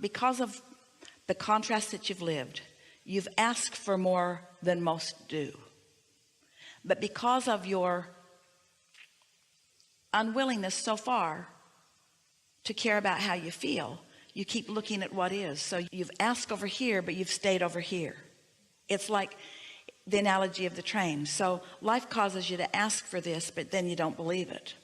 because of the contrast that you've lived, you've asked for more than most do. But because of your unwillingness so far to care about how you feel, you keep looking at what is. So you've asked over here, but you've stayed over here. It's like the analogy of the train. So life causes you to ask for this, but then you don't believe it.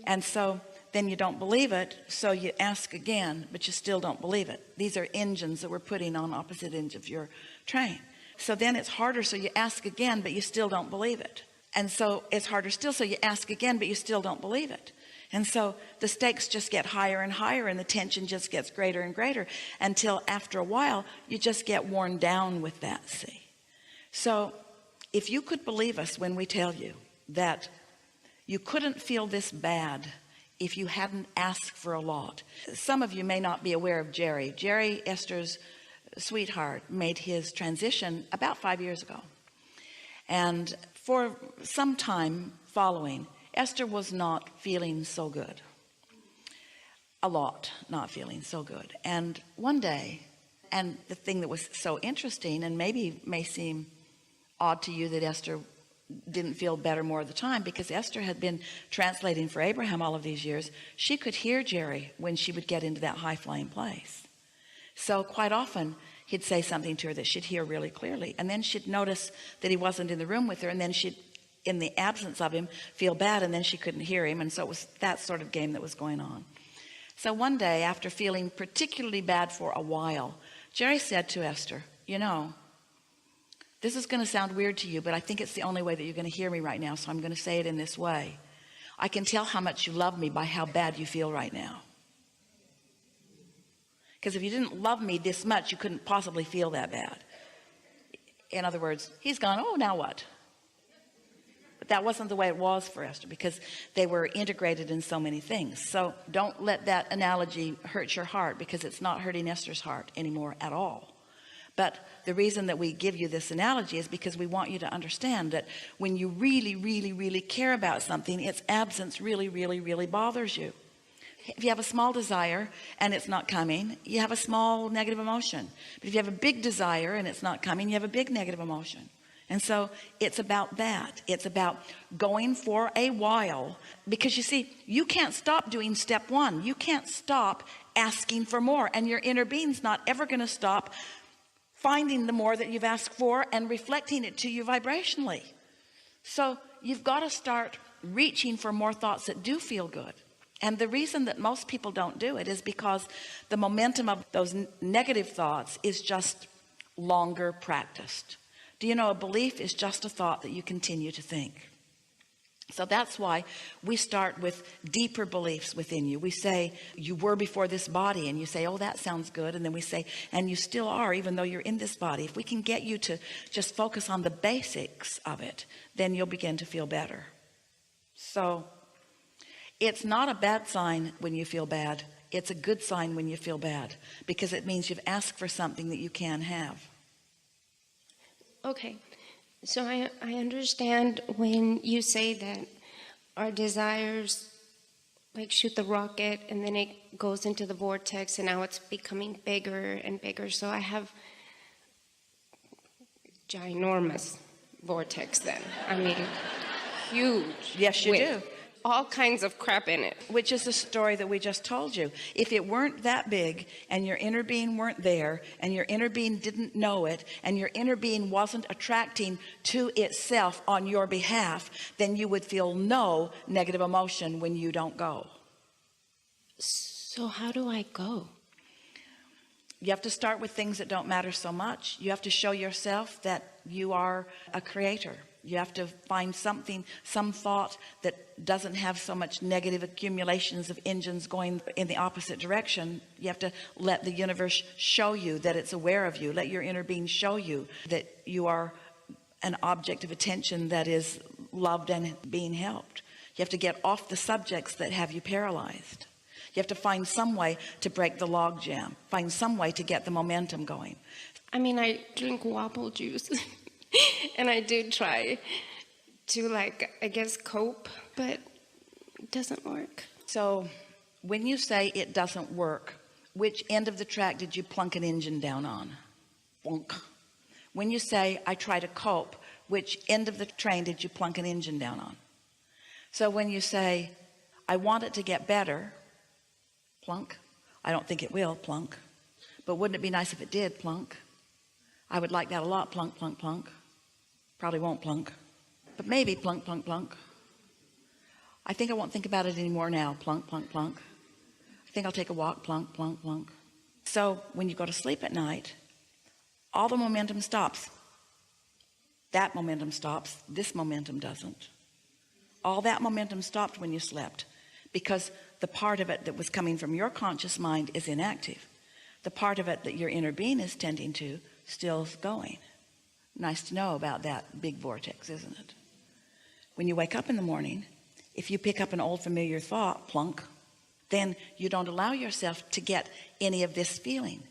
And so then you don't believe it, so you ask again, but you still don't believe it. These are engines that we're putting on opposite ends of your train. So then it's harder, so you ask again, but you still don't believe it. And so it's harder still, so you ask again, but you still don't believe it. And so the stakes just get higher and higher, and the tension just gets greater and greater, until after a while you just get worn down with that. See, so if you could believe us when we tell you that you couldn't feel this bad if you hadn't asked for a lot. Some of you may not be aware of Jerry. Jerry, Esther's sweetheart, made his transition about 5 years ago, and for some time following, Esther was not feeling so good, a lot not feeling so good. And one day, and the thing that was so interesting, and maybe may seem odd to you, that Esther didn't feel better more of the time, because Esther had been translating for Abraham all of these years. She could hear Jerry when she would get into that high-flying place. So quite often he'd say something to her that she'd hear really clearly, and then she'd notice that he wasn't in the room with her, and then she'd, in the absence of him, feel bad, and then she couldn't hear him. And so it was that sort of game that was going on. So one day, after feeling particularly bad for a while, Jerry said to Esther, you know, this is going to sound weird to you, but I think it's the only way that you're going to hear me right now, so I'm going to say it in this way. I can tell how much you love me by how bad you feel right now. Because if you didn't love me this much, you couldn't possibly feel that bad. In other words, he's gone, oh, now what? But that wasn't the way it was for Esther, because they were integrated in so many things. So don't let that analogy hurt your heart, because it's not hurting Esther's heart anymore at all. But the reason that we give you this analogy is because we want you to understand that when you really, really, really care about something, its absence really, really, really bothers you. If you have a small desire and it's not coming, you have a small negative emotion. But if you have a big desire and it's not coming, you have a big negative emotion. And so it's about that. It's about going for a while, because you see, you can't stop doing step one. You can't stop asking for more, and your inner being's not ever going to stop finding the more that you've asked for and reflecting it to you vibrationally. So you've got to start reaching for more thoughts that do feel good. And the reason that most people don't do it is because the momentum of those negative thoughts is just longer practiced. Do you know, a belief is just a thought that you continue to think. So that's why we start with deeper beliefs within you. We say, you were before this body, and you say, oh, that sounds good. And then we say, and you still are, even though you're in this body. If we can get you to just focus on the basics of it, then you'll begin to feel better. So it's not a bad sign when you feel bad. It's a good sign when you feel bad, because it means you've asked for something that you can have. Okay. So I understand when you say that our desires like shoot the rocket, and then it goes into the vortex, and now it's becoming bigger and bigger. So I have ginormous vortex then. I mean, huge. Yes, you do. All kinds of crap in it. Which is the story that we just told you. If it weren't that big, and your inner being weren't there, and your inner being didn't know it, and your inner being wasn't attracting to itself on your behalf, then you would feel no negative emotion when you don't go. So how do I go? You have to start with things that don't matter so much. You have to show yourself that you are a creator. You have to find something, some thought that doesn't have so much negative accumulations of engines going in the opposite direction. You have to let the universe show you that it's aware of you. Let your inner being show you that you are an object of attention that is loved and being helped. You have to get off the subjects that have you paralyzed. You have to find some way to break the log jam. Find some way to get the momentum going. I mean, I drink wobble juice. And I do try to, like, I guess, cope, but it doesn't work. So when you say it doesn't work, which end of the track did you plunk an engine down on? Plunk. When you say, I try to cope, which end of the train did you plunk an engine down on? So when you say, I want it to get better, plunk. I don't think it will, plunk. But wouldn't it be nice if it did, plunk? I would like that a lot, plunk, plunk, plunk. Probably won't, plunk. But maybe, plunk, plunk, plunk. I think I won't think about it anymore now, plunk, plunk, plunk. I think I'll take a walk, plunk, plunk, plunk. So when you go to sleep at night, all the momentum stops. That momentum stops. This momentum doesn't. All that momentum stopped when you slept, because the part of it that was coming from your conscious mind is inactive. The part of it that your inner being is tending to still is going. Nice to know about that big vortex, isn't it? When you wake up in the morning, if you pick up an old familiar thought, plunk, then you don't allow yourself to get any of this feeling.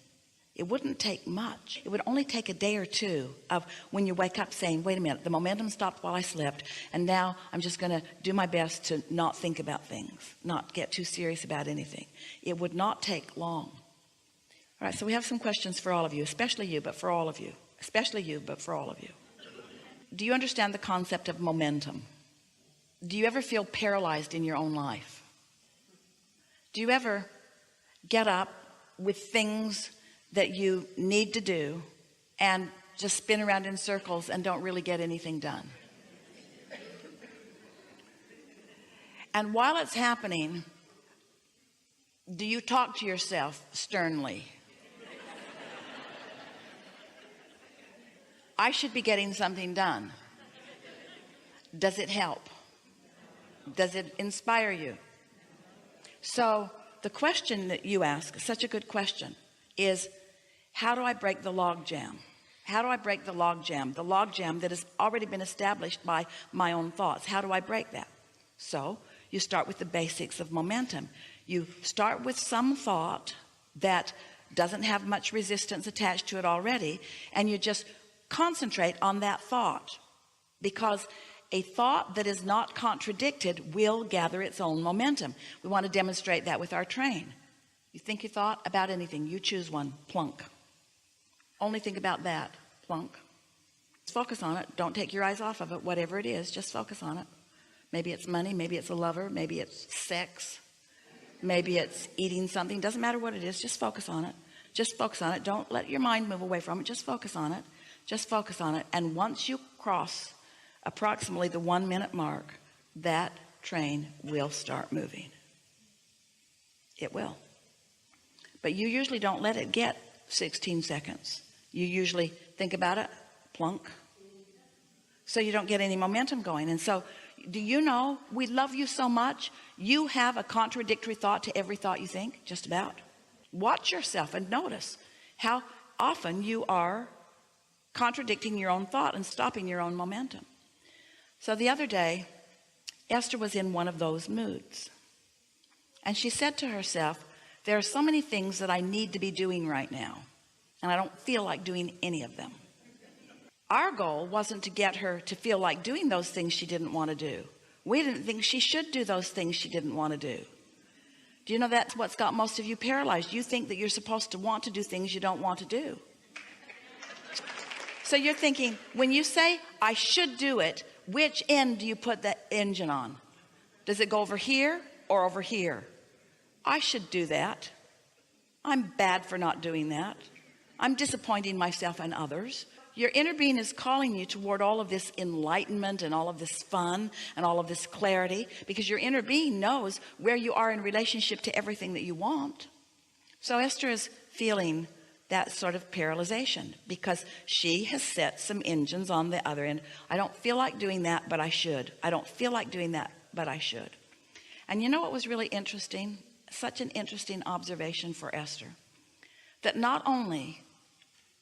It wouldn't take much. It would only take a day or two of when you wake up saying, wait a minute, the momentum stopped while I slept, and now I'm just going to do my best to not think about things, not get too serious about anything. It would not take long. All right, so we have some questions for all of you, especially you, but for all of you. Especially you, but for all of you. Do you understand the concept of momentum? Do you ever feel paralyzed in your own life? Do you ever get up with things that you need to do and just spin around in circles and don't really get anything done? And while it's happening, do you talk to yourself sternly? I should be getting something done. Does it help? Does it inspire you? So the question that you ask, such a good question, is how do I break the log jam? How do I break the log jam? The log jam that has already been established by my own thoughts. How do I break that? So you start with the basics of momentum. You start with some thought that doesn't have much resistance attached to it already, and you just concentrate on that thought, because a thought that is not contradicted will gather its own momentum. We want to demonstrate that with our train. You think your thought about anything, you choose one, plunk. Only think about that, plunk. Just focus on it. Don't take your eyes off of it. Whatever it is, just focus on it. Maybe it's money, maybe it's a lover, maybe it's sex, maybe it's eating something. Doesn't matter what it is, just focus on it. Just focus on it. Don't let your mind move away from it. Just focus on it. Just focus on it. And once you cross approximately the 1 minute mark, that train will start moving. It will. But you usually don't let it get 16 seconds. You usually think about it, plunk. So you don't get any momentum going. And so, do you know, we love you so much, you have a contradictory thought to every thought you think, just about. Watch yourself and notice how often you are contradicting your own thought and stopping your own momentum. So the other day, Esther was in one of those moods. And she said to herself, there are so many things that I need to be doing right now, and I don't feel like doing any of them. Our goal wasn't to get her to feel like doing those things she didn't want to do. We didn't think she should do those things she didn't want to do. Do you know that's what's got most of you paralyzed? You think that you're supposed to want to do things you don't want to do. So you're thinking, when you say, I should do it, which end do you put the engine on? Does it go over here or over here? I should do that. I'm bad for not doing that. I'm disappointing myself and others. Your inner being is calling you toward all of this enlightenment and all of this fun and all of this clarity, because your inner being knows where you are in relationship to everything that you want. So Esther is feeling that sort of paralyzation because she has set some engines on the other end. I don't feel like doing that, but I should. I don't feel like doing that, but I should. And you know what was really interesting? Such an interesting observation for Esther, that not only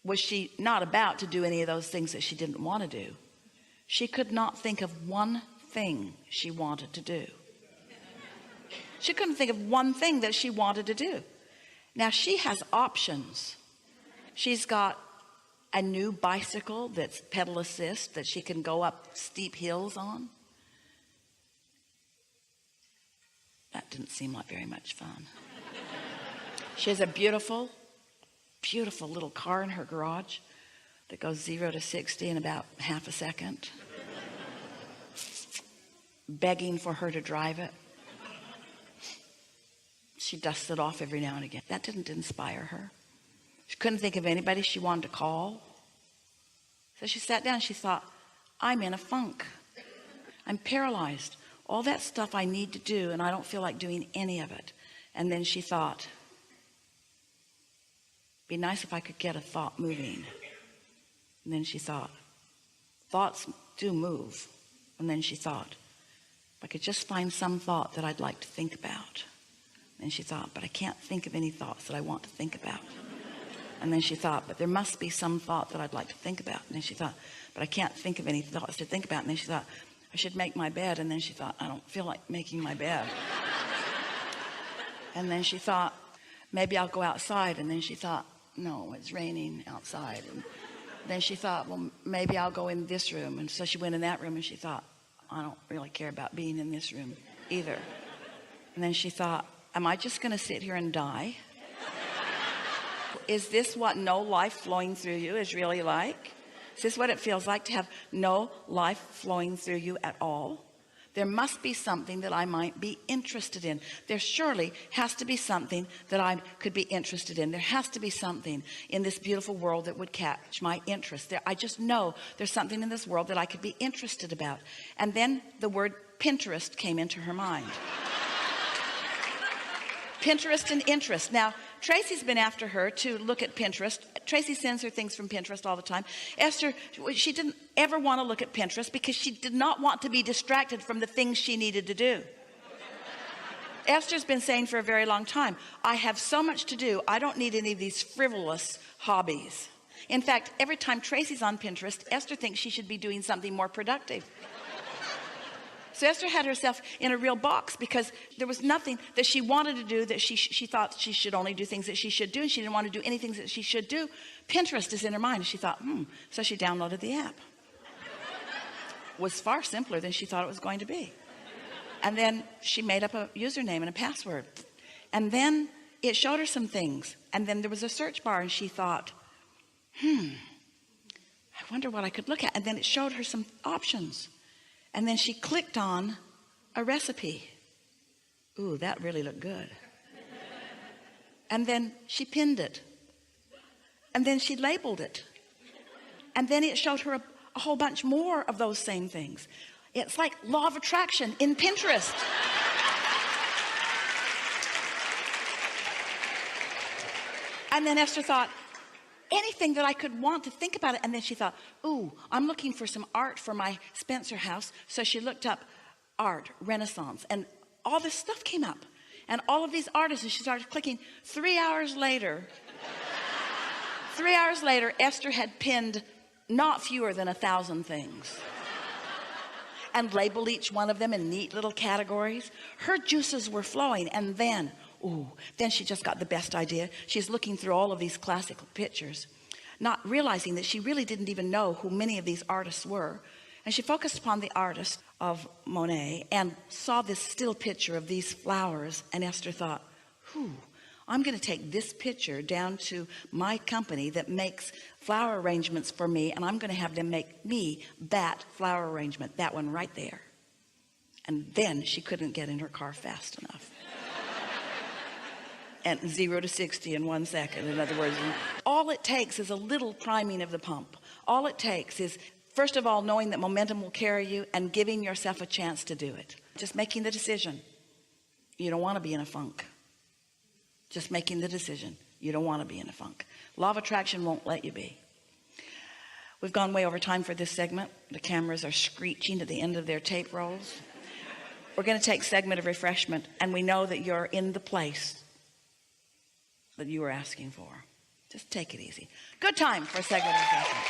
was she not about to do any of those things that she didn't want to do, she could not think of one thing she wanted to do. She couldn't think of one thing that she wanted to do. Now she has options. She's got a new bicycle that's pedal assist that she can go up steep hills on. That didn't seem like very much fun. She has a beautiful, beautiful little car in her garage that goes 0 to 60 in about half a second, begging for her to drive it. She dusts it off every now and again. That didn't inspire her. She couldn't think of anybody she wanted to call. So she sat down. She thought, I'm in a funk. I'm paralyzed. All that stuff I need to do, and I don't feel like doing any of it. And then she thought, be nice if I could get a thought moving. And then she thought, thoughts do move. And then she thought, if I could just find some thought that I'd like to think about. And she thought, but I can't think of any thoughts that I want to think about. And then she thought, but there must be some thought that I'd like to think about. And then she thought, but I can't think of any thoughts to think about. And then she thought, I should make my bed. And then she thought, I don't feel like making my bed. And then she thought, maybe I'll go outside. And then she thought, no, it's raining outside. And then she thought, well, maybe I'll go in this room. And so she went in that room, and she thought, I don't really care about being in this room either. And then she thought, am I just going to sit here and die? Is this what no life flowing through you is really like? Is this what it feels like to have no life flowing through you at all? There must be something that I might be interested in. There surely has to be something that I could be interested in. There has to be something in this beautiful world that would catch my interest. I just know there's something in this world that I could be interested about. And then the word Pinterest came into her mind. Pinterest and interest. Now, Tracy's been after her to look at Pinterest. Tracy sends her things from Pinterest all the time. Esther, she didn't ever want to look at Pinterest because she did not want to be distracted from the things she needed to do. Esther's been saying for a very long time, I have so much to do. I don't need any of these frivolous hobbies. In fact, every time Tracy's on Pinterest, Esther thinks she should be doing something more productive. So Esther had herself in a real box because there was nothing that she wanted to do that she thought she should only do things that she should do. And she didn't want to do anything that she should do. Pinterest is in her mind. And she thought, So she downloaded the app. It was far simpler than she thought it was going to be. And then she made up a username and a password. And then it showed her some things. And then there was a search bar, and she thought, I wonder what I could look at. And then it showed her some options. And then she clicked on a recipe. Ooh, that really looked good. And then she pinned it. And then she labeled it. And then it showed her a whole bunch more of those same things. It's like law of attraction in Pinterest. And then Esther thought, anything that I could want to think about it. And then she thought, ooh, I'm looking for some art for my Spencer house. So she looked up art, Renaissance, and all this stuff came up. And all of these artists, and she started clicking. 3 hours later, Esther had pinned not fewer than 1,000 things. And labeled each one of them in neat little categories. Her juices were flowing. And then she just got the best idea. She's looking through all of these classical pictures, not realizing that she really didn't even know who many of these artists were. And she focused upon the artist of Monet and saw this still picture of these flowers. And Esther thought, I'm going to take this picture down to my company that makes flower arrangements for me, and I'm going to have them make me that flower arrangement, that one right there. And then she couldn't get in her car fast enough. And 0 to 60 in 1 second. In other words, all it takes is a little priming of the pump. All it takes is, first of all, knowing that momentum will carry you and giving yourself a chance to do it. Just making the decision. You don't want to be in a funk. Just making the decision. You don't want to be in a funk. Law of attraction won't let you be. We've gone way over time for this segment. The cameras are screeching at the end of their tape rolls. We're going to take a segment of refreshment, and we know that you're in the place that you were asking for. Just take it easy. Good time for a segment of refreshment.